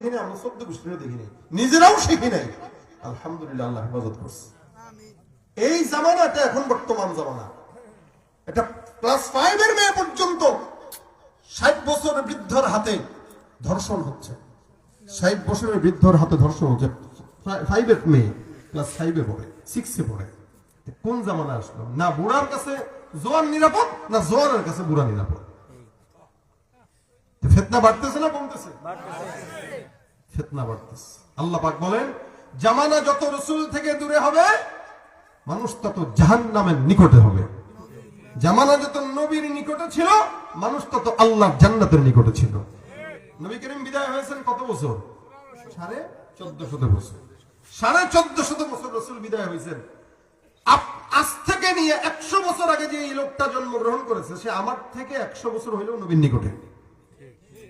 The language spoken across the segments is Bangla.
আমরা 14 গোষ্ঠীও দেখি নাই, নিজেরাও শিখি নাই। আলহামদুলিল্লাহ, আল্লাহ হেফাজত করছে। এই জামানাটা এখন বর্তমান জামানা। এটা ক্লাস 5 এর মেয়ে পর্যন্ত 60 বছরের বৃদ্ধর হাতে ধর্ষণ হচ্ছে। 60 বছরের বৃদ্ধর হাতে ধর্ষণ হচ্ছে। 5 এর মেয়ে ক্লাস 5 এ পড়ে, 6 এ পড়ে। কোন জামানা আসলো? না বুড়ার কাছে জোয়ান নিরাপদ, না জোয়ানের কাছে বুড়া নিরাপদ। ফিতনা বাড়তেছে না কমতেছে? ফিতনা বাড়তেছে। আল্লাহ পাক বলেন, জামানা যত রাসূল থেকে দূরে হবে, মানুষ তত জাহান্নামের নিকটে হবে। জামানা যত নবীর নিকটে ছিল, মানুষ তত আল্লাহর জান্নাতের নিকটে ছিল। নবী করিম বিদায় হয়েছেন কত বছর? 1450 বছর। 1450 বছর রাসূল বিদায় হয়েছেন। আজ থেকে নিয়ে 100 বছর আগে যে এই লোকটা জন্মগ্রহণ করেছে, সে আমার থেকে 100 বছর হইলেও নবীর নিকটে।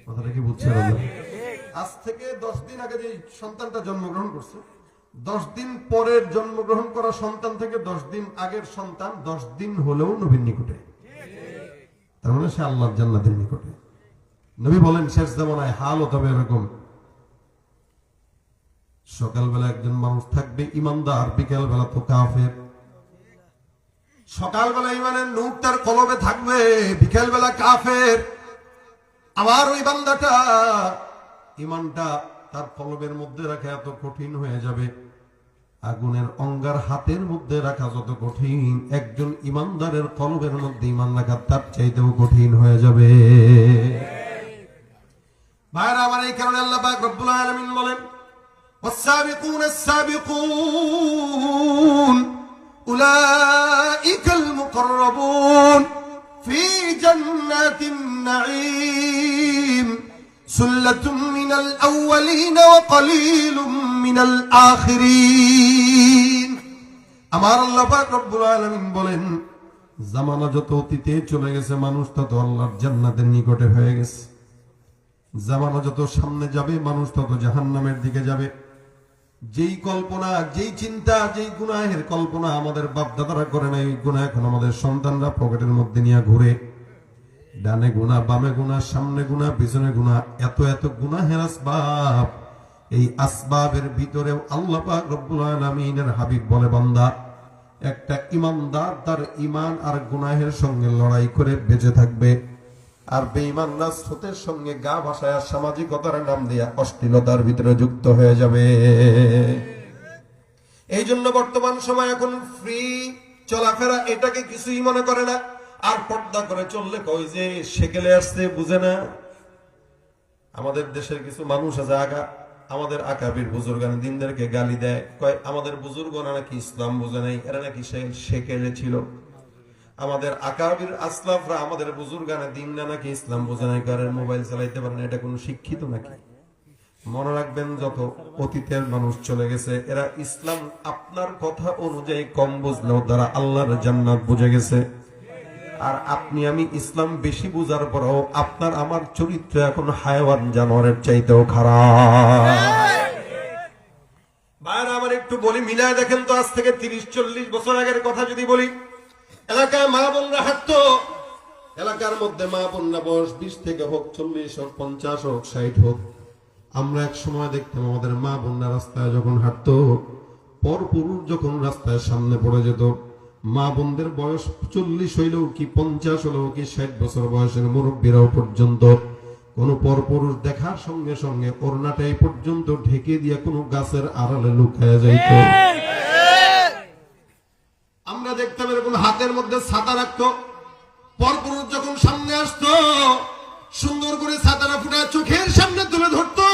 কথাটা কি বুঝছেন? আজ থেকে 10 দিন আগে যে সন্তানটা জন্মগ্রহণ করছে, 10 দিন পরের জন্মগ্রহণ করা সন্তান থেকে 10 দিন আগের সন্তান 10 দিন হলেও নবীর নিকটে। তার মানে সে আল্লাহর জান্নাতের নিকটে। নবী বলেন, শেষ জামানায় হালত হবে এরকম, সকালবেলা একজন মানুষ থাকবে ইমানদার, বিকেল বেলা তো কাফের। সকালবেলা ইমানের নূর তার কলবে থাকবে, বিকেল বেলা কাফের। আবার ওই বান্দাটা ইমানটা তার কলবের মধ্যে রাখা এত কঠিন হয়ে যাবে, আগুনের অঙ্গার হাতের মধ্যে রাখা যত কঠিন, একজন ইমানদারের কলবের মধ্যে ইমান রাখা তার চাইতেও কঠিন হয়ে যাবে। ভাইরা আমার, এই কারণে আল্লাহ পাক রব্বুল আলামিন বলেন, والسابقون السابقون أولئك المقربون في جنات النعيم سلة من الأولين وقليل من الآخرين। আমার আল্লাহ পাক রব্বুল আলামিন বলেন, জামানা যত অতীতে চলে গেছে, মানুষ তত আল্লাহর জান্নাতের নিকটে হয়ে গেছে। জামানা যত সামনে যাবে, মানুষ তত জাহান্নামের দিকে যাবে। যেই কল্পনা, যেই চিন্তা, যেই গুনাহের কল্পনা আমাদের বাপ দাদারা করে নাই, ওই গুনাহ এখন আমাদের সন্তানরা পকেটের মধ্যে নিয়ে ঘুরে। ডানে গুনাহ, বামে গুনাহ, সামনে গুনাহ, পিছনে গুনাহ, এত এত গুনাহের আসবাব। এই আসবাবের ভিতরেও আল্লাহ পাক রব্বুল আলামিনের হাবিব বলে, বান্দা, একটা ইমানদার তার ইমান আর গুনাহের সঙ্গে লড়াই করে বেঁচে থাকবে, আর বেঈমানরা স্রোতের সঙ্গে গা ভাসায় সামাজিকতার নাম দিয়ে অশ্লীলতার ভিতরে যুক্ত হয়ে যাবে। এই জন্য বর্তমান সময় এখন ফ্রি চলাফেরা, এটাকে কিছুই মনে করে না। আর পর্দা করে চললে কই যে সেকেলে আসছে, বুঝে না। আমাদের দেশের কিছু মানুষ আছে, আমাদের আকাবির বুজুর্গান দিনদেরকে গালি দেয়, কয় আমাদের বুজুর্গরা নাকি ইসলাম বুঝে নাই, এরা নাকি সেকেলে ছিল। আমাদের আকাবির আসলাফরা আমাদের বুজুর্গানে দিনরা নাকি ইসলাম বোঝে নাই, কারণ মোবাইল চালাইতে পারে না, এটা কোন শিক্ষিত নাকি? মনে রাখবেন, যত অতীতের মানুষ চলে গেছে, এরা ইসলাম আপনার কথা অনুযায়ী কম বুঝলেও তারা আল্লাহর জান্নাত বুঝে গেছে। আর আপনি আমি ইসলাম বেশি বুঝার পরেও আপনার আমার চরিত্র এখন হায়াওয়ান জানোয়ারের চাইতেও খারাপ। ভাইরা আমার, একটু বলি, মিলায় দেখেন তো, আজ থেকে 30-40 বছর আগের কথা যদি বলি, এলাকায় মা বোনরা হাঁটতো, এলাকার মধ্যে মা বোনরা বয়স 20 থেকে হোক, 40 হোক, 50 হোক, 60 হোক, আমরা এক সময় দেখতাম আমাদের মা বোনরা রাস্তায় যখন হাঁটতো, পর পুরুষ যখন রাস্তায় সামনে পড়ে যেত, মা বোনদের বয়স 40 হইলেও কি 50 হলেও কি 60 বছর বয়সের মুরব্বীরাও পর্যন্ত কোন পর পুরুষ দেখার সঙ্গে সঙ্গে ওড়নাটাই পর্যন্ত ঢেকে দিয়ে কোন গাছের আড়ালে লুকায়া যাইত। আমরা দেখতাম এরকম হাতের মধ্যে ছাতা রাখতো, পরপুরুষ যখন সামনে আসতো সুন্দর করে ছাতাটা ফুটা চোখের সামনে তুলে ধরতো,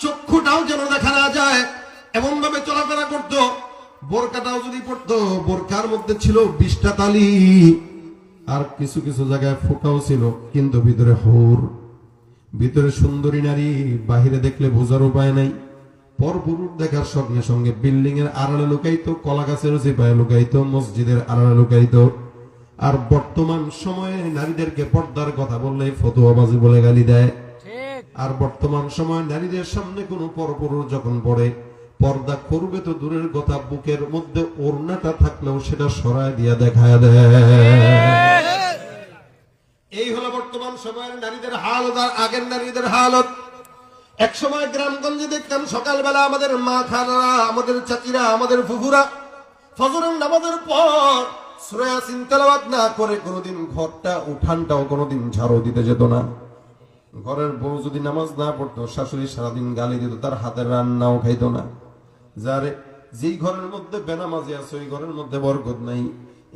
চক্ষুটাও যেন দেখা না যায় এমন ভাবে চলাফেরা করতো। বোরকাটাও যদি পড়তো, বোরকার মধ্যে ছিল 20টা তালি, আর কিছু কিছু জায়গায় ফোঁটাও ছিল, কিন্তু ভিতরে হুর, ভিতরে সুন্দরী নারী, বাহিরে দেখলে বোঝার উপায় নাই। পরপুরুষ দেখার সঙ্গে সঙ্গে বিল্ডিং এর আড়ালে লুকাইতো, কলা গাছের চিপায় লুকাইতো, মসজিদের আড়ালে লুকাইতো। আর বর্তমান সময়ে নারীদেরকে পর্দার কথা বললে ফতোয়াবাজি বলে গালি দেয়। আর বর্তমান সময়ে নারীদের সামনে কোন পরপুরুষ যখন পড়ে, পর্দা করবে তো দূরের কথা, বুকের মধ্যে ওড়নাটা থাকলেও সেটা সরায় দিয়া দেখায় দেয়। এই হলো বর্তমান সময়ের নারীদের হালত আর আগের নারীদের হালত। এক সময় গ্রামগঞ্জে দেখতাম সকালবেলা আমাদের মা খালারা, আমাদের চাচিরা, আমাদের ফুফুরা ফজরের নামাজের পর সূরা ইয়াসিন তেলাওয়াত না করে কোনোদিন ঘরটা উঠানটাও কোনোদিন ঝাড়ু দিতে যেত না। ঘরের বউ যদি নামাজ না পড়তো, শাশুড়ি সারাদিন গালি দিত, তার হাতের রান্নাও খাইতো না। যারে যেই ঘরের মধ্যে বেনামাজি আছে ওই ঘরের মধ্যে বরকত নাই,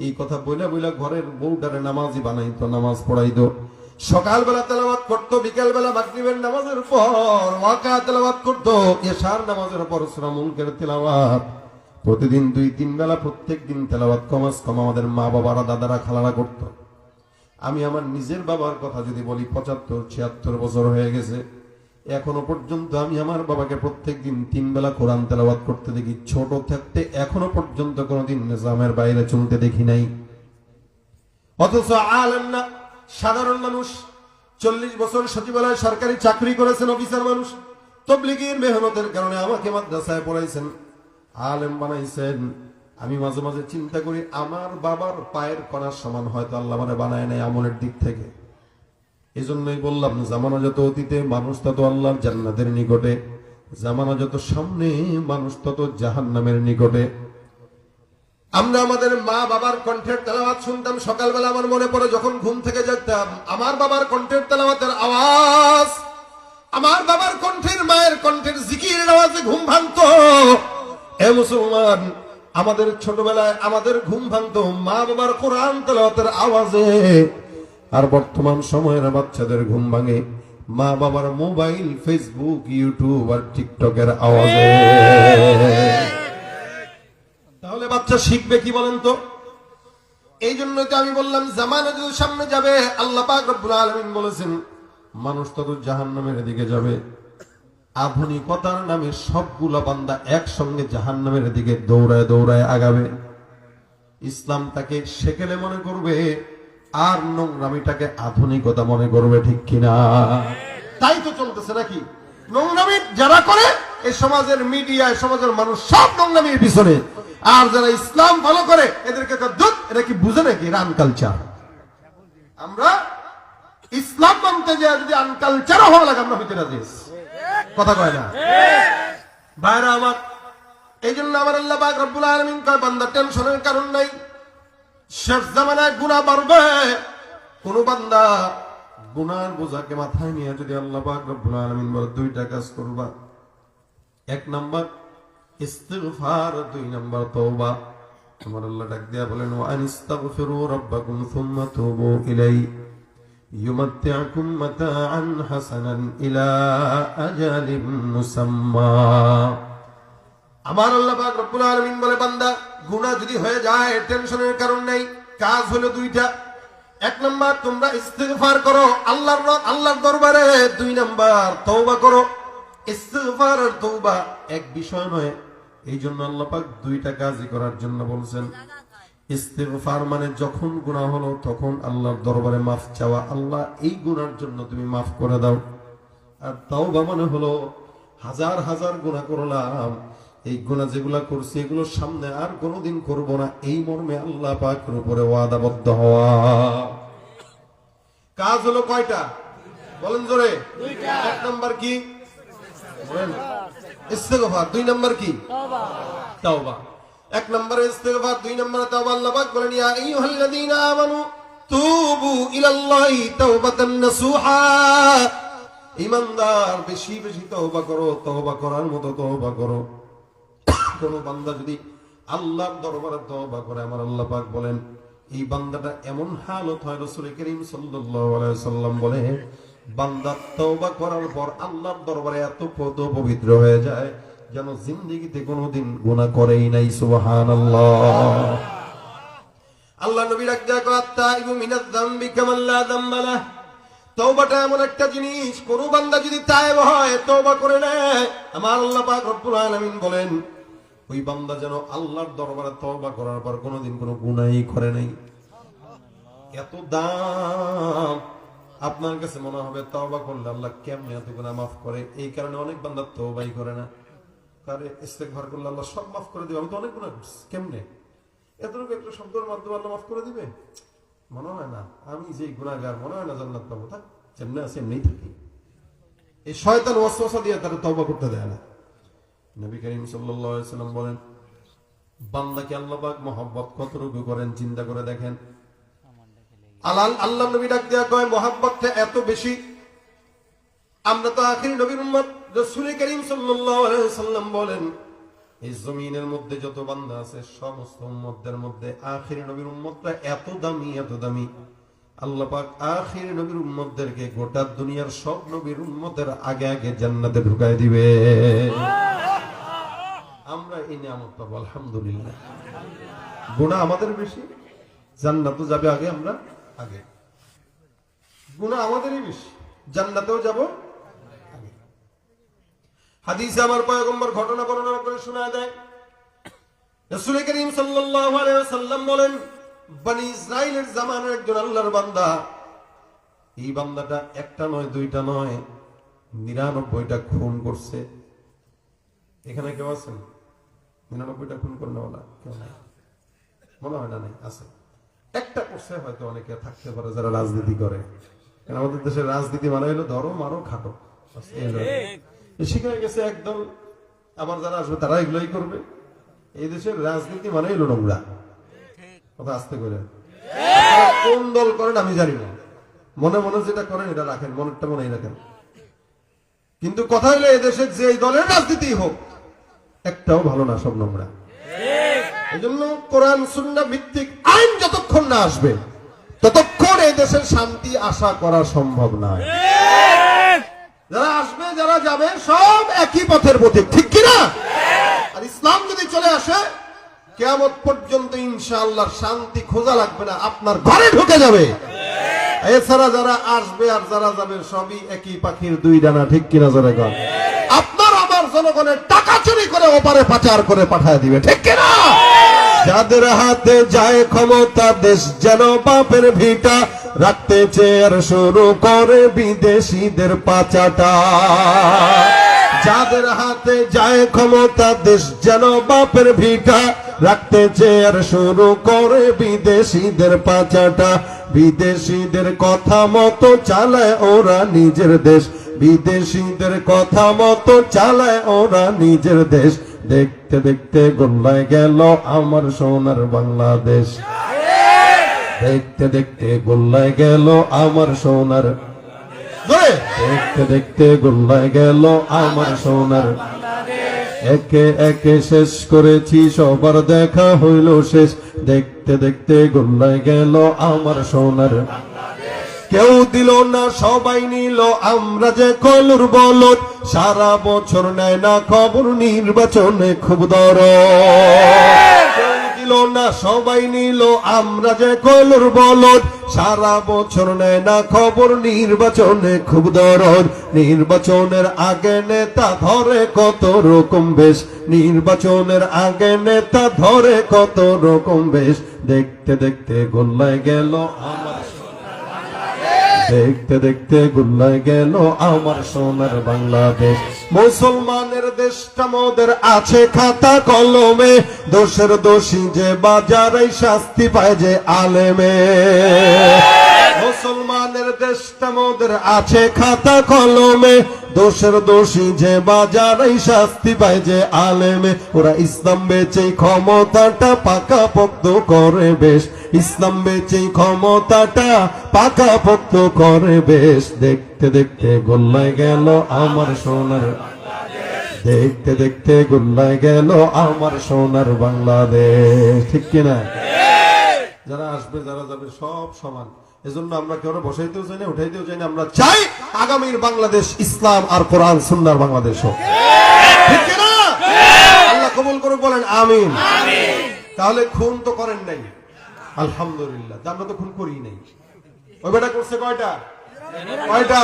এই কথা বইলা বইলা ঘরের বউটারে নামাজি বানাইতো, নামাজ পড়াইতো। সকালবেলা তেলাওয়াত করতো, বিকালবেলা মাগরিবের নামাজের পর ওয়াকা তেলাওয়াত করতো, এশার নামাজের পর সূরা মুলকের তেলাওয়াত প্রতিদিন 2-3 বেলা প্রত্যেক দিন তেলাওয়াত কমাস কম আমাদের মা বাবারা, দাদারা, খালারা করতো। আমি আমার নিজের বাবার কথা যদি বলি, 75-76 বছর হয়ে গেছে, এখনো পর্যন্ত আমি আমার বাবাকে প্রত্যেক দিন 3 বেলা কোরআন তেলাওয়াত করতে দেখি। ছোট থাকতে এখনো পর্যন্ত কোনোদিন নিজামের বাইরে চলতে দেখি নাই। অথচ আলেম না, সাধারণ মানুষ, 40 বছর সচিবালয় সরকারি চাকরি করেছেন, অফিসার মানুষ, তাবলীগের মেহনতের কারণে আমাকে মাদ্রাসায় পড়াইছেন, আলেম বানাইছেন। আমি মাঝে মাঝে চিন্তা করি, আমার বাবার পায়ের কণার সমান হয়তো আল্লাহ মানে বানায় নাই আমলের দিক থেকে। এই জন্যই বললাম, জামানা যত অতীতে মানুষ তত আল্লাহর জান্নাতের নিকটে, জামানা যত সামনে মানুষ তত জাহান্নামের নিকটে। আমরা আমাদের মা বাবার কণ্ঠের তেলাওয়াত শুনতাম সকালবেলা, আমার মনে পড়ে যখন ঘুম থেকে জাগতাম, আমার বাবার কণ্ঠের তেলাওয়াতের আওয়াজ, আমার বাবার কণ্ঠের, মায়ের কণ্ঠের জিকিরের আওয়াজে ঘুম ভাঙতো। এ মুসলমান, আমাদের ছোটবেলায় আমাদের ঘুম ভাঙতো মা বাবার কোরআন তেলাওয়াতের আওয়াজে, আর বর্তমান সময়ের বাচ্চাদের ঘুম ভাঙে মা বাবার মোবাইল, ফেসবুক, ইউটিউব আর টিকটকের আওয়াজে। তাহলে বাচ্চা শিখবে কি বলেন তো? এই জন্য তো আমি বললাম, জামানা যত সামনে যাবে, আল্লাহ পাক রব্বুল আলামিন বলেছেন মানুষ তত জাহান্নামের দিকে যাবে। আধুনিকতার নামে সবগুলা বান্দা একসঙ্গে জাহান্নামের দিকে দৌড়ায় দৌড়ায় আগাবে। ইসলামটাকে সেকেলে মনে করবে, আর নোংরামিটাকে আধুনিকতা মনে করবে, ঠিক কিনা? তাই তো চলতেছে নাকি? নোংরামি যারা করে এই সমাজের মিডিয়া, সমাজের মানুষ সব নোংরামির পিছনে, আর যারা ইসলাম ফলো করে এদেরকে এটা কি বুঝে নাকি? এটা আনকালচার। আমরা ইসলাম মানতে যে যদি আনকালচারও হওয়া লাগে, আমরা হইতে রাজি। কথা কয় না ভাইরা আমার? এই জন্য আমার আল্লাহ পাক রব্বুল আলামিন কয়, বান্দা টেনশনের কারণ নাই, শেষ জামানায় গুনাহ বাড়বে। কোন বান্দা গুনার বোঝাকে মাথায় নিয়ে যদি আল্লাহ পাক রব্বুল আলামিন বলে 2টা কাজ করবা, 1 নাম্বার ইস্তিগফার, 2 নাম্বার তওবা। আমার আল্লাহ ডাক দিয়া বলেন, ওয়া আনিস্তাগফিরু রাব্বাকুম সুম্মা তুবু ইলাইহি ইউমাত্তিউকুম মাতাআন হাসানান ইলা আজালিম মুসাম্মা। আমার আল্লাহ পাক রব্বুল আলামিন বলে, বান্দা গুনাহ যদি হয়ে যায় টেনশনের কারণ নাই, কাজ হলো 2টা। 1 নাম্বার তোমরা ইস্তিগফার করো আল্লাহর দরবারে, 2 নাম্বার তওবা করো। ইস্তিগফার আর তওবা এক বিষয় নয়, এই জন্য আল্লাহ পাক 2টা কাজই করার জন্য বলছেন। ইস্তিগফার মানে যখন গুনাহ হলো তখন আল্লাহর দরবারে মাফ চাওয়া, আল্লাহ এই গুনার জন্য তুমি মাফ করে দাও। আর তওবা মানে হলো হাজার হাজার গুনাহ করলাম, এই গুনাহ যেগুলা করছি এগুলো সামনে আর কোনোদিন করব না, এই মর্মে আল্লাহ পাকের উপরে ওয়াদাবদ্ধ হওয়া। কাজ হলো কয়টা? বলেন জোরে। 1 নাম্বার কি? বলেন ইস্তিগফার। 2 নাম্বার কি? তওবা। 1 নম্বরে ইস্তিগফার, 2 নম্বরে তওবা। আল্লাহ পাক বলেন, ইয়া আইয়ুহাল্লাযীনা আমানু তুবু ইলাল্লাহি তাওবাতান নাসুহা। ঈমানদার বেশি বেশি তওবা করো, তওবা করার মতো তওবা করো। কোন বান্দা যদি আল্লাহর দরবারে তওবা করে, আমার আল্লাহ পাক বলেন এই বান্দাটা এমন হালত হয়, রাসূল করিম সাল্লাল্লাহু আলাইহি ওয়াসাল্লাম বলে, বান্দা তওবা করার পর আল্লাহর দরবারে এত পবিত্র হয়ে যায় যেন জিন্দেগিতে কোনোদিন গুনাহ করেই নাই। সুবহানাল্লাহ। আল্লাহ নবী রাখা আত-তাইবু মিনাজ যামবি কামান লা যামবা লাহ। তওবাটা এমন একটা জিনিস, কোন বান্দা যদি তায়েব হয়, তওবা করে নেয়, আমার আল্লাহ পাক রব্বুল আলামিন বলেন ওই বান্দা যেন আল্লাহর দরবারে তওবা করার পর কোনোদিন কোনো গুনাহই করে নাই। এত দাম। আপনার কাছে মনে হবে তওবা করলে আল্লাহ কেমনে এত গুনাহ মাফ করে, এই কারণে অনেক বান্দা তওবাই করে না। কারে ইস্তেগফার করলে আল্লাহ সব মাফ করে দিবে, আমি তো অনেক গুনাহ করছি, কেমনে এতটুকু একটা শব্দের মাধ্যমে আল্লাহ মাফ করে দিবে? মনে হয় না। আমি যে গুনাহগার, মনে হয় না জান্নাত পাবো। থাক, যেমনি আছে এমনিই থাকি। এই শয়তান ওয়াসওয়াসা দিয়ে তারা তওবা করতে দেয় না। নবী করিম সাল্লাল্লাহু আলাইহি সাল্লাম বলেন, বান্দাকে আল্লাহ পাক মহব্বত কতটুকু করেন চিন্তা করে দেখেন। আল্লাহ নবী ডাক দেয়া কয় মহব্বতটা এত বেশি, আমরা তো আখির নবীর উম্মত। রাসূল করিম সাল্লাল্লাহু আলাইহি সাল্লাম বলেন, এই জমিনের মধ্যে যত বান্দা আছে সমস্ত উম্মতদের মধ্যে আখির নবীর উম্মতটা এত দামি, এত দামি, আল্লাহ পাক আখির নবীর উম্মতদেরকে গোটা দুনিয়ার সব নবীর উম্মতের আগে আগে জান্নাতে ঢুকায় দিবে। আমরা এই নিয়ামত পাবো আলহামদুলিল্লাহ। গুনাহ আমাদের বেশি, জান্নাতও যাবে আগে, আমরা আগে। গুনাহ আমাদেরই বেশি, জান্নাতেও যাব আগে। হাদিসে আমার পয়গম্বর ঘটনা বর্ণনা করে শোনায় দেয়, রাসূল করিম সাল্লাল্লাহু আলাইহি ওয়াসাল্লাম বলেন, বনি ইসরাইলের জামানার একজন আল্লাহর বান্দা, এই বান্দাটা একটা নয় দুইটা নয় 99টা খুন করছে। এখানে কেউ আছেন 99টা খুন করনেওয়ালা? কেউ নাই, মনে হয় না। নাই, আছে। একটা করছে হয়তো, অনেকে থাকতে পারে যারা রাজনীতি করে। কারণ আমাদের দেশের রাজনীতি মানে হলো ধরো মারো খাটো, শিখে গেছে একদল। আমার যারা আসবে তারা এগুলোই করবে। এই দেশের রাজনীতি মানে হলো নোংরা কথা। আসতে করে কোন দল করেন আমি জানি না, মনে মনে যেটা করেন এটা রাখেন, মনেরটা মনেই রাখেন। কিন্তু কথা হলো এদেশে যে দলের রাজনীতি হোক একটাও ভালো না, সব নোংরা। এই জন্য কোরআন সুন্নাহ ভিত্তিক আইন যতক্ষণ না আসবে ততক্ষণ এই দেশের শান্তি আশা করা সম্ভব নয়। যারা আসবে যারা যাবে সব একই পথের পথিক, ঠিক কিনা? আর ইসলাম যদি চলে আসে কিয়ামত পর্যন্ত ইনশাআল্লাহ শান্তি খোঁজা লাগবে না, আপনার ঘরে ঢুকে যাবে। এছাড়া যারা আসবে আর যারা যাবে সবই একই পাখির দুই ডানা, ঠিক কিনা জোরে কর? আপনার আমার জনগণের টাকা চুরি করে ওপারে পাচার করে পাঠায় দিবে, ঠিক কিনা? যাদের হাতে যায় ক্ষমতা দেশ যেন বাপের ভিটা, রাখতে চেয়ার শুরু করে বিদেশিদের পাচাটা। যাদের হাতে যায় ক্ষমতা দেশ যেন বাপের ভিটা, রাখতে চেয়ার শুরু করে বিদেশিদের পাচাটা। বিদেশিদের কথা মতো চালায় ওরা নিজের দেশ, বিদেশিদের কথা মতো চালায় ওরা নিজের দেশ। দেখতে দেখতে গোল্লায় গেল আমার সোনার বাংলাদেশ, দেখতে দেখতে গোল্লায় গেল আমার সোনার, দেখতে দেখতে গোল্লায় গেল আমার সোনার। একে একে শেষ করেছি সবার দেখা হইল শেষ, দেখতে দেখতে গোল্লায় গেল আমার সোনার। কেউ দিল না সবাই নিল আমরা যে কলুর বলদ, সারা বছর নেয় না খবর নির্বাচনে খুব দরদ। কেউ দিল না সবাই নিল আমরা যে কলুর বলদ, সারা বছর নেয় না খবর নির্বাচনে খুব দরদ। নির্বাচনের আগে নেতা ধরে কত রকম বেশ, নির্বাচনের আগে নেতা ধরে কত রকম বেশ। দেখতে দেখতে গোল্লায় গেল আমার, দেখতে দেখতে গোল্লায় গেল আমার সোনার বাংলাদেশ। মুসলমানের দেশটা মোদের আছে খাতা কলমে, দোষের দোষী যে বাজারে শাস্তি পায় যে আলেমে। মুসলমানের দেশটা মোদের আছে খাতা কলমে, দোষের দোষী যে বাজারে শাস্তি পায় যে আলেমে। ওরা ইসলাম বেচে ক্ষমতাটা পাকা পোক্ত করে বেশ, ইসলাম বেচে ক্ষমতাটা পাকা পোক্ত করে বেশ। দেখতে দেখতে গোল্লায় গেল আমার সোনার, দেখতে দেখতে গোল্লায় গেল আমার সোনার বাংলাদেশ, ঠিক কিনা? যারা আসবে যারা যাবে সব সমান। এজন্য আমরা কেউ বসাইতেও চাই না, উঠাইতেও চাই না। আমরা চাই আগামীর বাংলাদেশ ইসলাম আর কোরআন সুন্নাহর বাংলাদেশ হোক, ঠিক কিনা? আল্লাহ কবুল করুক, বলেন আমিন। তাহলে খুন তো করেন নাই আলহামদুলিল্লাহ, আমরা তো খুন করি নাই। ওই বেটা করছে কয়টা? কয়টা?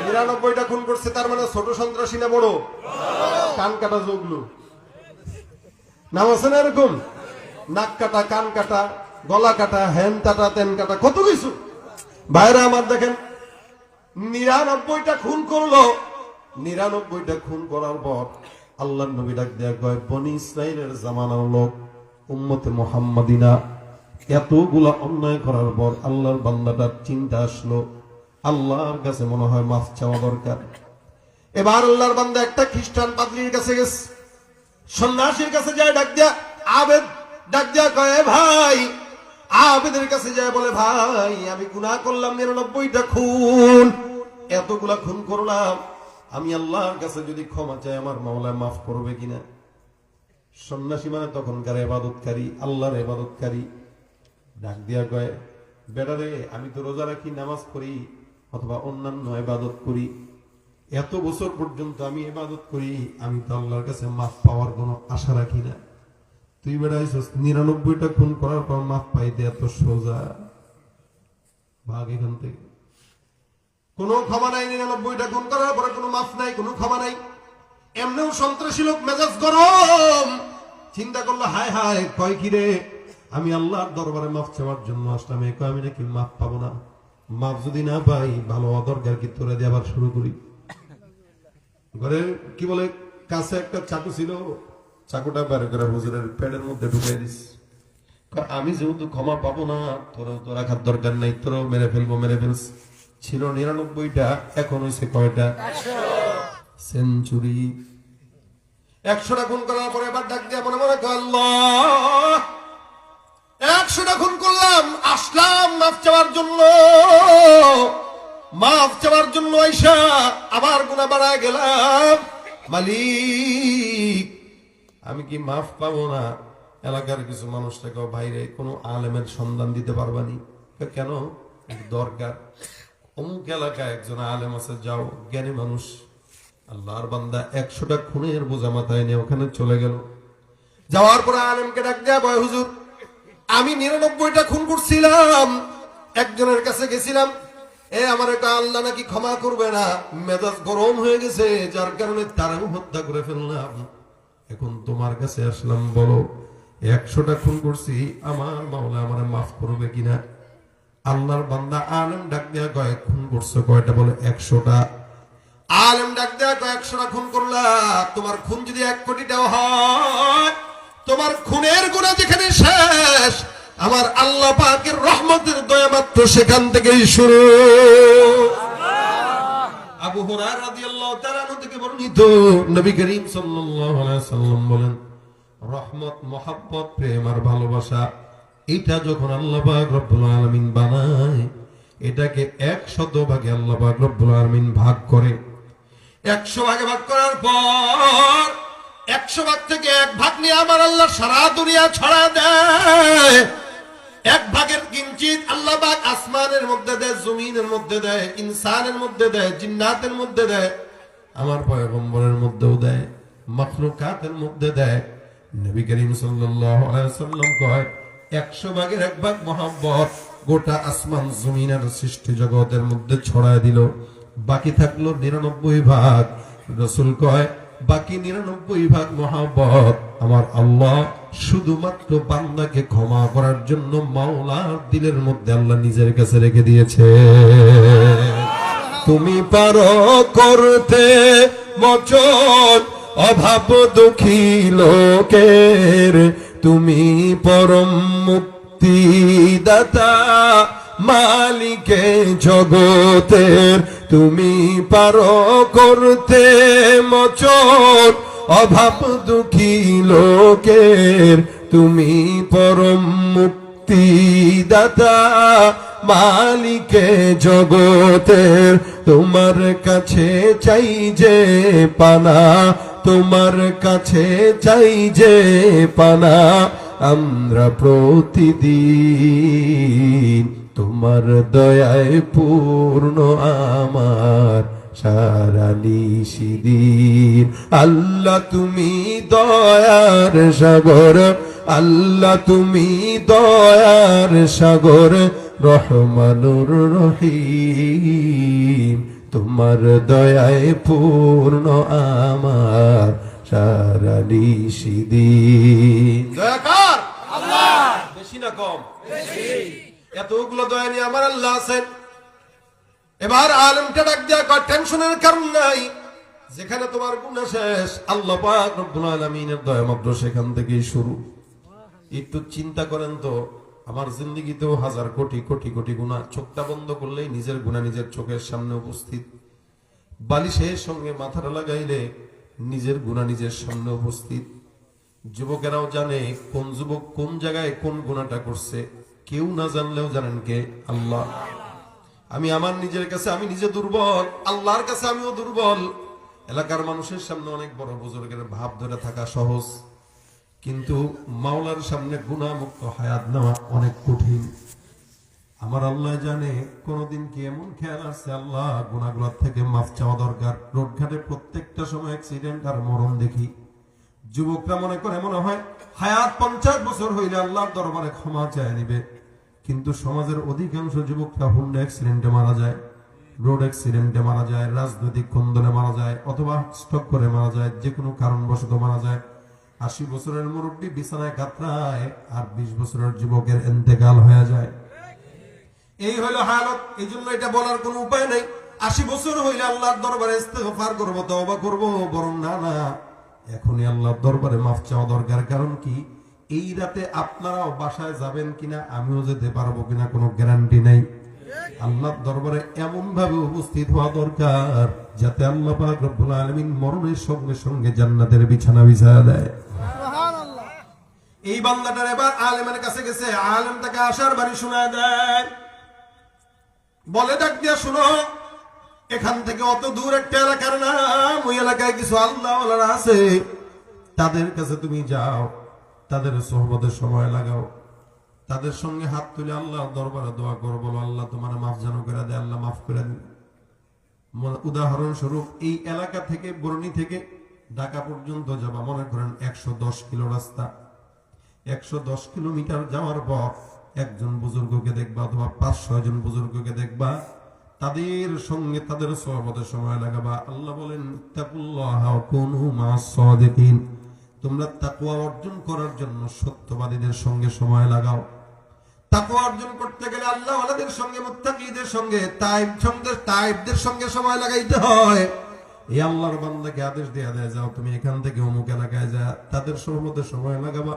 99টা খুন করছে। তার মানে ছোট সন্ত্রাসী না বড়? কান কাটা জগলু নাম আছে না এরকম? নাক কাটা, কান কাটা, গলা কাটা, হ্যান কাটা, তেন কাটা, কত কিছু। ভাইরা আমার দেখেন, 99টা খুন করলো। 99টা খুন করার পর আল্লাহর নবী ডাক দেয়া কয়, বনি ইসরাইলের জামানার লোক উম্মতে মুহাম্মাদিনা এতগুলা অন্যায় করার পর আল্লাহর বান্দাটার চিন্তা আসলো, আল্লাহর কাছে মনে হয় মাফ চাওয়া দরকার। এবার আল্লাহর বান্দা একটা খ্রিস্টান পাদ্রীর কাছে গেছে, সন্ন্যাসীর কাছে যায়, ডাক দিয়া আবেদ, ডাক দিয়া কয় ভাই, আবেদের কাছে যায় বলে ভাই আমি গুনাহ করলাম 99টা খুন, এতগুলা খুন করলাম, আমি আল্লাহর কাছে যদি ক্ষমা চাই আমার মাওলা মাফ করবে কিনা। সন্ন্যাসী মানে তখনকার ইবাদতকারী, আল্লাহর ইবাদতকারী, ডাক দিয়া কয় বেটারে আমি তো রোজা রাখি, নামাজ পড়ি অথবা অন্যান্য ইবাদত করি, এত বছর পর্যন্ত আমি ইবাদত করি, আমি তো আল্লাহর কাছে মাফ পাওয়ার কোনো আশা রাখি না। তুই বেটা 99টা খুন করার পর মাফ পাইতে এত সোজা? ভাগ এখান থেকে। কোনো ক্ষমা নাই, 99টা খুন করার পরে কোনো মাফ নাই, কোনো ক্ষমা নাই। এমনিও সন্ত্রাসী লোক, মেজাজ গরম, চিন্তা করলো হায় হায়, কয় কি রে আমি আল্লাহর দরবারে মাফ চাওয়ার জন্য আসলাম, আমি নাকি মাফ পাবো না, মাফ যদি না পাই ভালো অদরকার কি তোরে দিয়ে আবার শুরু করি। ঘরে কি বলে কাছে একটা চাকু ছিল, চাকুটা বের করে হুজুরের পেটের মধ্যে ঢুকিয়ে দিস, আমি যেহেতু ক্ষমা পাবো না তোরাও তো রাখার দরকার নাই, তোরাও মেরে ফেলবো, মেরে ফেলস। ছিল 99টা, এখন হয়েছে কয়টা? সেঞ্চুরি। 100টা খুন করার পরে এবার ডাক দিয়ে মনে মনে আল্লাহ 100টা খুন করলাম, আসলাম মাফ চাওয়ার জন্য, মাফ চাওয়ার জন্য আইসা আবার গুনাহ বাড়ায় গেলাম, মালিক আমি কি মাফ পাবো না? এলাকার কিছু মানুষটাকে বাইরে কোনো আলেমের সন্ধান দিতে পারবানি? কেন? দরকার, অমুক এলাকায় একজন আলেম আছে, যাও, জ্ঞানী মানুষ। আল্লাহর বান্দা 100টা খুনের বোঝা মাথায় নিয়ে ওখানে চলে গেল। যাওয়ার পরে আলেমকে ডাক দেয়া বয় হুজুর আমি 99টা খুন করছিলাম, একজনের কাছে গেছিলাম, আমার একটা আল্লাহ নাকি ক্ষমা করবে না, মেজাজ গরম হয়ে গেছে, যার কারণে তারাও হত্যা করে ফেললাম, এখন তোমার কাছে আসলাম, বলো 100টা খুন করছি, আমার মাওলা আমার মাফ করবে কিনা। আল্লাহর বান্দা আলেম ডাক দেয়া কয় খুন করছো কয়টা? বলে 100টা। আলেম ডাক দেয়া কয় 100টা খুন করলা, তোমার খুন যদি 1 কোটি টাকা হয়, তোমার খুনের গুনাহ যেখানে শেষ, আমার আল্লাহ পাকের রহমতের দয়া মাত্র সেখান থেকেই শুরু। আবু হুরায়রা রাদিয়াল্লাহু তাআলা আনহু থেকে বর্ণিত, নবী করিম সাল্লাল্লাহু আলাইহি সাল্লাম বলেন রহমত, মহব্বত, প্রেম আর ভালোবাসা, এটা যখন আল্লাহ পাক রব্বুল আলামিন বানায়, এটাকে 100 ভাগে আল্লাহ পাক রব্বুল আলামিন ভাগ করে। 100 ভাগে ভাগ করার পর 100 ভাগ থেকে 1 ভাগ নিয়ে আমার আল্লাহ সারা দুনিয়া ছড়া দেয়। 1 ভাগের কিঞ্চিত আল্লাহ পাক আসমানের মধ্যে দেয়, জমিনের মধ্যে দেয়, ইনসানের মধ্যে দেয়, জিন্নাতের মধ্যে দেয়, আমার পয়গম্বরের মধ্যেও দেয়, মাখলুকাতের মধ্যে দেয়। নবী করিম সাল্লাল্লাহু আলাইহি ওয়াসাল্লাম কয় 100 ভাগের 1 ভাগ মহব্বত গোটা আসমান জমিনের সৃষ্টি জগতের মধ্যে ছড়ায় দিল, বাকি থাকলো 99 ভাগ। রাসূল কয় বাকি 99 ভাগ মহব্বত আমার আল্লাহ শুধুমাত্র বান্দাকে ক্ষমা করার জন্য মাওলার দিলের মধ্যে আল্লাহ নিজের কাছে রেখে দিয়েছে। তুমি পারো করতে মোচন অভাব দুঃখী লোকের, তুমি পরম মুক্তিদাতা মালিকে জগতের, তুমি পারো করতে মোচন অভাব দুঃখী লোকের, তুমি পরম মুক্তিদাতা মালিকে জগতের, তোমার কাছে চাই যে পানা, তোমার কাছে চাই যে পানা, আমরা প্রতিদিন তোমার দয়ায় পূর্ণ আমার সারা নিশিদিন। আল্লাহ তুমি দয়ার সাগর, আল্লাহ তুমি দয়ার সাগর, রহমানুর রহিম, তোমার দয়ায় পূর্ণ আমার সারা নিশিদিন। দয়াকার আল্লাহ, বেশি না কম? বেশি। এতগুলো দয়া নিয়ে আমার আল্লাহ আছেন। এবার আলেমটা ডাক দেয়া কয় টেনশনের কারণ নাই, যেখানে তোমার গুনাহ শেষ আল্লাহ পাক রব্বুল আলামিনের দয়া মাত্র সেখান থেকেই শুরু। একটু চিন্তা করেন তো, আমার জিন্দেগিতেও হাজার কোটি কোটি কোটি গুনাহ, চোখটা বন্ধ করলেই নিজের গুনাহ নিজের চোখের সামনে উপস্থিত। বালিশের সঙ্গে মাথাটা লাগাইলে নিজের গুনাহ নিজের সামনে উপস্থিত। যুবকেরাও জানে কোন যুবক কোন জায়গায় কোন গুনাহটা করছে, কেউ না জানলেও জানেন কে? আল্লাহ। আমি আমার নিজের কাছে আমি নিজে দুর্বল, আল্লাহর কাছে আমিও দুর্বল। এলাকার মানুষের সামনে অনেক বড় বুজুর্গের ভাব ধরে থাকা সহজ, কিন্তু মাওলার সামনে গুনাহ মুক্ত হায়াত নেওয়া অনেক কঠিন। আমার আল্লাহ জানে কোনদিন কি এমন খেয়াল আসছে আল্লাহ গুনাহগুলোর থেকে মাফ চাওয়া দরকার। রোডঘাটে প্রত্যেকটা সময় অ্যাক্সিডেন্ট আর মরণ দেখি। যুবকরা মনে করে মনে হয় হায়াত 50 বছর হইলে আল্লাহর দরবারে ক্ষমা চেয়ে নিবে, কিন্তু সমাজের অধিকাংশ যুবকরা হুন্ডা অ্যাক্সিডেন্টে মারা যায়, রোড অ্যাক্সিডেন্টে মারা যায়, রাজনৈতিক খন্দনে মারা যায়, অথবা স্ট্রোক করে মারা যায়, যে কোনো কারণবশত মারা যায়। 80 বছরের মুরব্বী বিছানায় কাতরায় আর 20 বছরের যুবকের ইন্তেকাল হয়ে যায়। এই হলো হালত। এই জন্য এটা বলার কোনো উপায় নেই 80 বছর হইলে আল্লাহর দরবারে ইস্তেগফার করব, তওবা করব, বরং না এখনই আল্লাহর দরবারে মাফ চাওয়া দরকার। কারণ কি, এই রাতে আপনারাও বাসায় যাবেন কিনা, আমিও যেতে পারবো কিনা কোনো গ্যারান্টি নাই। আল্লাহর দরবারে এমন ভাবে উপস্থিত হওয়া দরকার যাতে আল্লাহ পাক রব্বুল আলামিন মরণের সঙ্গে সঙ্গে জান্নাতের বিছানা বিছায়া দেয়। সুবহানাল্লাহ। এই বান্দাটার এবার আলেমের কাছে গেছে, আলেম তাকে আশার বাড়ি শোনায় দেয়, বলে ডাক দিয়া শুনো, এখান থেকে অত দূর একটা এলাকার নাম, ওই এলাকায় কিছু আল্লাহওয়ালারা আছে, তাদের কাছে তুমি যাও, তাদের সোহবতের সময় লাগাও, তাদের সঙ্গে হাত তুলে আল্লাহর দরবারে দোয়া করো, বলো আল্লাহ তোমার মাফ যেন করে দেয়, আল্লাহ মাফ করে দিন। উদাহরণস্বরূপ এই এলাকা থেকে বরণী থেকে ঢাকা পর্যন্ত যাবা, মনে করেন 110 কিলো রাস্তা। 110 কিলোমিটার যাওয়ার পর একজন বুজুর্গকে দেখবা অথবা 5-6 জন বুজুর্গকে দেখবা, তাদের সঙ্গে তাদের সোহবতের সময় লাগাবা। আল্লাহ বলেন তাকুল্লাহা ওয়া কুনু মা'আস সাদিকিন, তোমরা তাকওয়া অর্জন করার জন্য সত্যবাদীদের সঙ্গে সময় লাগাও। তাকওয়া অর্জন করতে গেলে আল্লাহ ওয়ালাদের সঙ্গে, মুত্তাকিদের সঙ্গে, তাইবদের সঙ্গে সময় লাগাইতে হয়। এই আল্লাহর বান্দাকে আদেশ দেয়া দেয়, যাও তুমি এখান থেকে অমুক এলাকায় যা, তাদের সোহবতের সময় লাগাবা,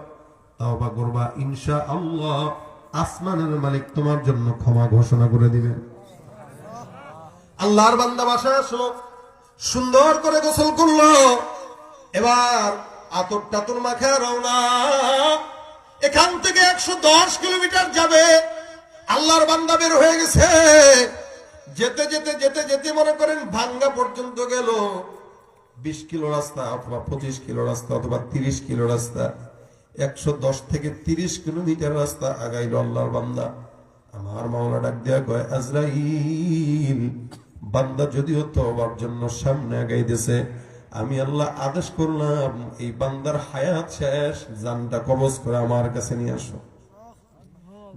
তাওবা করবা, ইনশাআল্লাহ আসমানের মালিক তোমার জন্য ক্ষমা ঘোষণা করে দিবেন। আল্লাহর বান্দা বাসায় আসলো, সুন্দর করে গোসল করলো, এবার আতর টাতর মাখা রওনা। এখান থেকে 110 কিলোমিটার যাবে। আল্লাহর বান্দা বের হয়ে গেছে। যেতে যেতে যেতে যেতে মনে করেন ভাঙ্গা পর্যন্ত গেল। 20 কিলো রাস্তা অথবা 25 কিলো রাস্তা অথবা 30 কিলো রাস্তা, 110 থেকে 30 কিলোমিটার রাস্তা আগাইল আল্লাহর বান্দা। আমার মাওলা ডাক দেয়া কয়, আজরাইল, বান্দা যদিও তওবার জন্য সামনে আগাইতেছে, আমি আল্লাহ আদেশ করলাম এই বান্দার হায়াত শেষ, জানটা কবজ করে আমার কাছে নিয়ে আসো।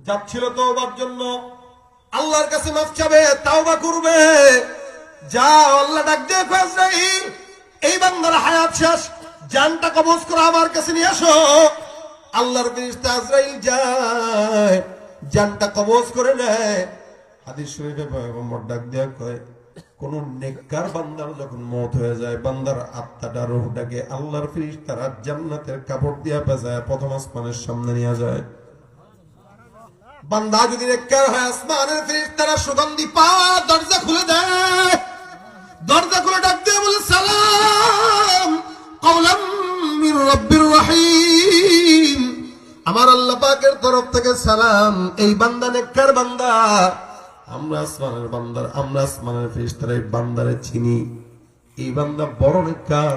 যাচ্ছিল তওবার জন্য, আল্লাহর কাছে মাফ চাবে, তাওবা করবে। যাও, আল্লাহ ডাক দিয়ে কয়, আজরাইল, এই বান্দার হায়াত শেষ, জানটা কবজ করে আমার কাছে নিয়ে আসো। আল্লাহর ফেরেশতা আজরাইল যায়, জানটা কবজ করে নেয়। হাদিস শরীফে পয়গম্বর ডাক দেয়া কয়, কোন নেককার বান্দার যখন মওত হয়ে যায়, বান্দার আত্মাটা রূহটাকে আল্লাহর ফেরেশতারা জান্নাতের কাপড় দিয়া পেঁচায় প্রথম আসমানের সামনে নিয়ে যায়। বান্দা যদি নেককার হয়, আসমানের ফেরেশতারা সুগন্ধি পা দরজা খুলে দেয়। দরজা খুলে ডাক দিয়ে বলে, সালাম কওলাম মির রাব্বির রহিম, আমার আল্লাহ পাকের তরফ থেকে সালাম। এই বান্দা নেককার বান্দা, আমরা আসমানের ফেরেশতারা এই বান্দারে চিনি। এই বান্দা বড় নেককার,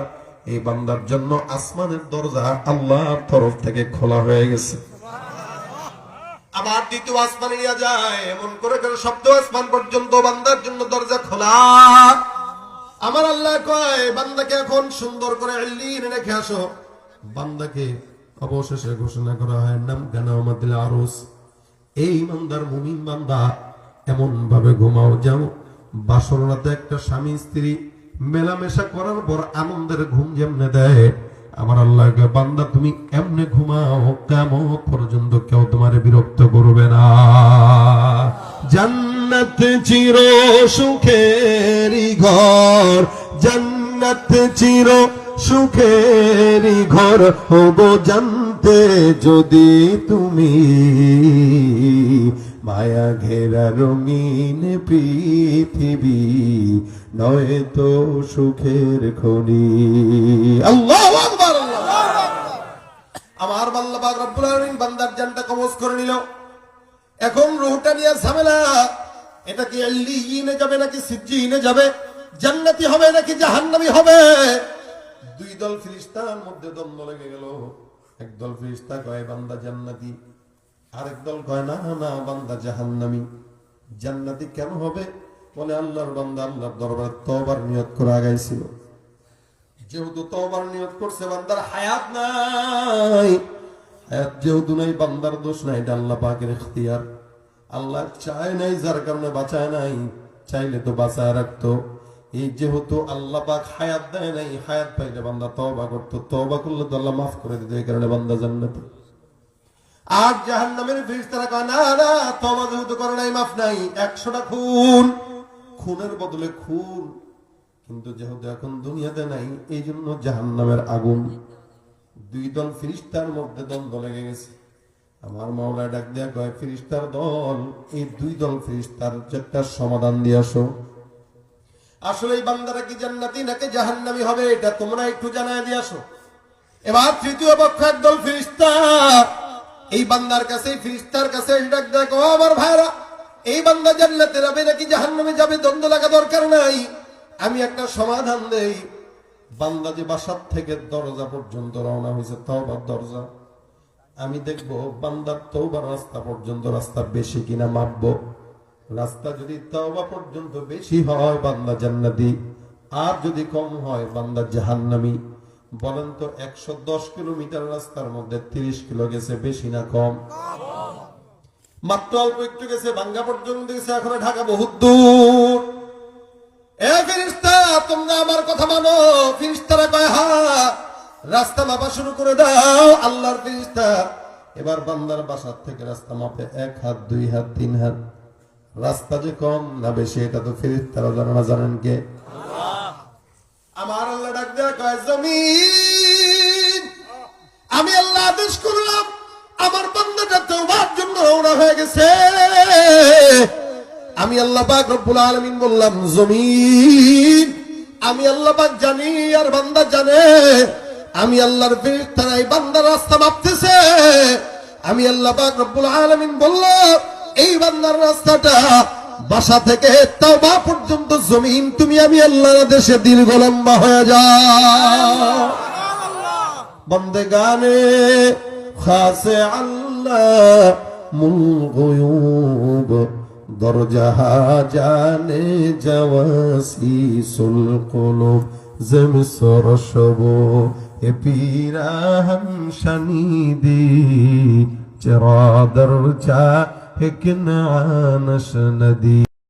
এই বান্দার জন্য আসমানের দরজা আল্লাহর তরফ থেকে খোলা হয়ে গেছে। আবার দ্বিতীয় আসমানে নিয়ে যায়, এমন করে করে শব্দ আসমান পর্যন্ত বান্দার জন্য দরজা খোলা। আমার আল্লাহ কয়, বান্দাকে এখন সুন্দর করে ইল্লিনে রেখে আসো। বান্দাকে অবশেষে ঘোষণা করা হয়, নাম গানামাতিল আরুস, এই বান্দার মুমিন বান্দা এমন ভাবে ঘুমাও যেন বাসর রাতে একটা স্বামী স্ত্রী মেলামেশা করার পর আনন্দের ঘুম যেমনে দেয়, আমার আল্লাহ বান্দা তুমি এমনে ঘুমাও, কিয়ামত পর্যন্ত কেউ তোমারে বিরক্ত করবে না। জান্নাত চির সুখেরই ঘর, জান্নাত চির সুখেরই ঘর, হবো জানতে যদি তুমি, মায়া ঘেরা রঙিন পৃথিবী নয়তো সুখের খনি। আল্লাহু আকবার। আমার আল্লাহ পাক রব্বুল আলামিন বান্দার জানটা কবজ করে নিল। এখন রূহটা নিয়ে ঝামেলা, এটা কি ইল্লিয়িনে যাবে নাকি সিজ্জিনে যাবে, জান্নাতি হবে নাকি জাহান্নামী হবে। দুই দল ফেরেশতার মধ্যে দ্বন্দ্ব লেগে গেল। একদল ফেরেশতা কয় বান্দা জান্নাতি, আরেক দল কয় না না বান্দা জাহান্নামী। জান্নাতি কেন হবে? বলে আল্লাহর বান্দা আল্লাহর দরবারে তওবার নিয়ত করে আগাইছিল। যেহেতু তওবার নিয়ত করছে, বান্দার হায়াত নাই, হায়াত যেহেতু নাই, বান্দার দোষ নাই, এটা আল্লাহ পাকের ইখতিয়ার। আল্লাহ চায় নাই, যার কারণে বাঁচায় নাই, চাইলে তো বাঁচায় রাখতো। এই যেহেতু আল্লাহ পাক হায়াত দেয় নাই, হায়াত পাইলে বান্দা তওবা করতো, তওবা করলে তো আল্লাহ মাফ করে দিত, এই কারণে বান্দা জান্নাতি। আর জাহান্নামের ফেরেশতারা কয় না না, তওবা যেহেতু করে নাই মাফ নাই, 100টা খুন, খুনের বদলে খুন, কিন্তু যেহেতু এখন দুনিয়াতে নাই, এই জন্য জাহান্নামের আগুন। দুই দল ফেরেশতার মধ্যে দ্বন্দ্ব লেগে গেছে। আমার মাওলা ডাক দেয়া কয় ফেরেশতার দল, এই দুই দল ফেরেশতার একটা সমাধান দিয়ে আসো। আসলে এই বান্দারা কি জান্নাতি নাকি জাহান্নামী হবে, এটা তোমরা একটু জানায় দিয়ে আসো। এবার তৃতীয় পক্ষ একদল ফেরেশতা এই বান্দার কাছে, ফেরেশতার কাছে ডাক দেয়া কয় আমার ভাইরা, এই বান্দা জান্নাতে যাবে নাকি জাহান্নামে যাবে, দ্বন্দ্ব লাগা দরকার নাই, আমি একটা সমাধান দেই। বান্দা যে বাসার থেকে দরজা পর্যন্ত রওনা হয়েছে, তওবার দরজা, আমি দেখবো বান্দার তওবার রাস্তা পর্যন্ত রাস্তা বেশি কিনা মাপবো। রাস্তা যদি তওবা পর্যন্ত বেশি হয় বান্দা জান্নাতি, আর যদি কম হয় বান্দা জাহান্নামী। বলেন তো 110 কিলোমিটার রাস্তার মধ্যে 30 কিলো গেছে, বেশি না কম? মাত্র অল্প একটু গেছে, ভাঙ্গা পর্যন্ত গেছে, এখনো ঢাকা বহুত দূর। এ ফেরেশতা তোমরা আমার কথা মানো। ফেরেশতারা কয় হ্যাঁ, রাস্তা মাপা শুরু করে দাও। আল্লাহর ফেরেশতা এবার বান্দার বাসার থেকে রাস্তা মাপে, 1 হাত 2 হাত 3 হাত। রাস্তা যে কম না বেশি এটা তো ফেরেশতারা জানে না, জানেন কে? আল্লাহ। আমার আল্লাহ ডাক দেয়া কয় জমিন, আমি আল্লাহ আদেশ করলাম, আমার বান্দাটা তওবার জন্য রওনা হয়ে গেছে। আমি আল্লাহ পাক রব্বুল আলামিন বললাম জমিন, আমি আল্লাহ পাক জানি আর বান্দা জানে, আমি আল্লাহর ফেরেশতারা এই বান্দার রাস্তা মাপতেছে। আমি আল্লাহ পাক রব্বুল আলামিন বললাম এই বান্দার রাস্তাটা বাসা থেকে তওবা পর্যন্ত জমিন, তুমি আমি আল্লাহর আদেশে দীর্ঘ লম্বা হয়ে যাও। বন্দেগানে খাসে আল্লাহ মুল গুয়ুব, দরজাহা জানে জওয়াসিসুল কুলুব, জমিসর শবো এ পিরাহান শানিদি, চেরা দরজা হেকন আনশ নদী।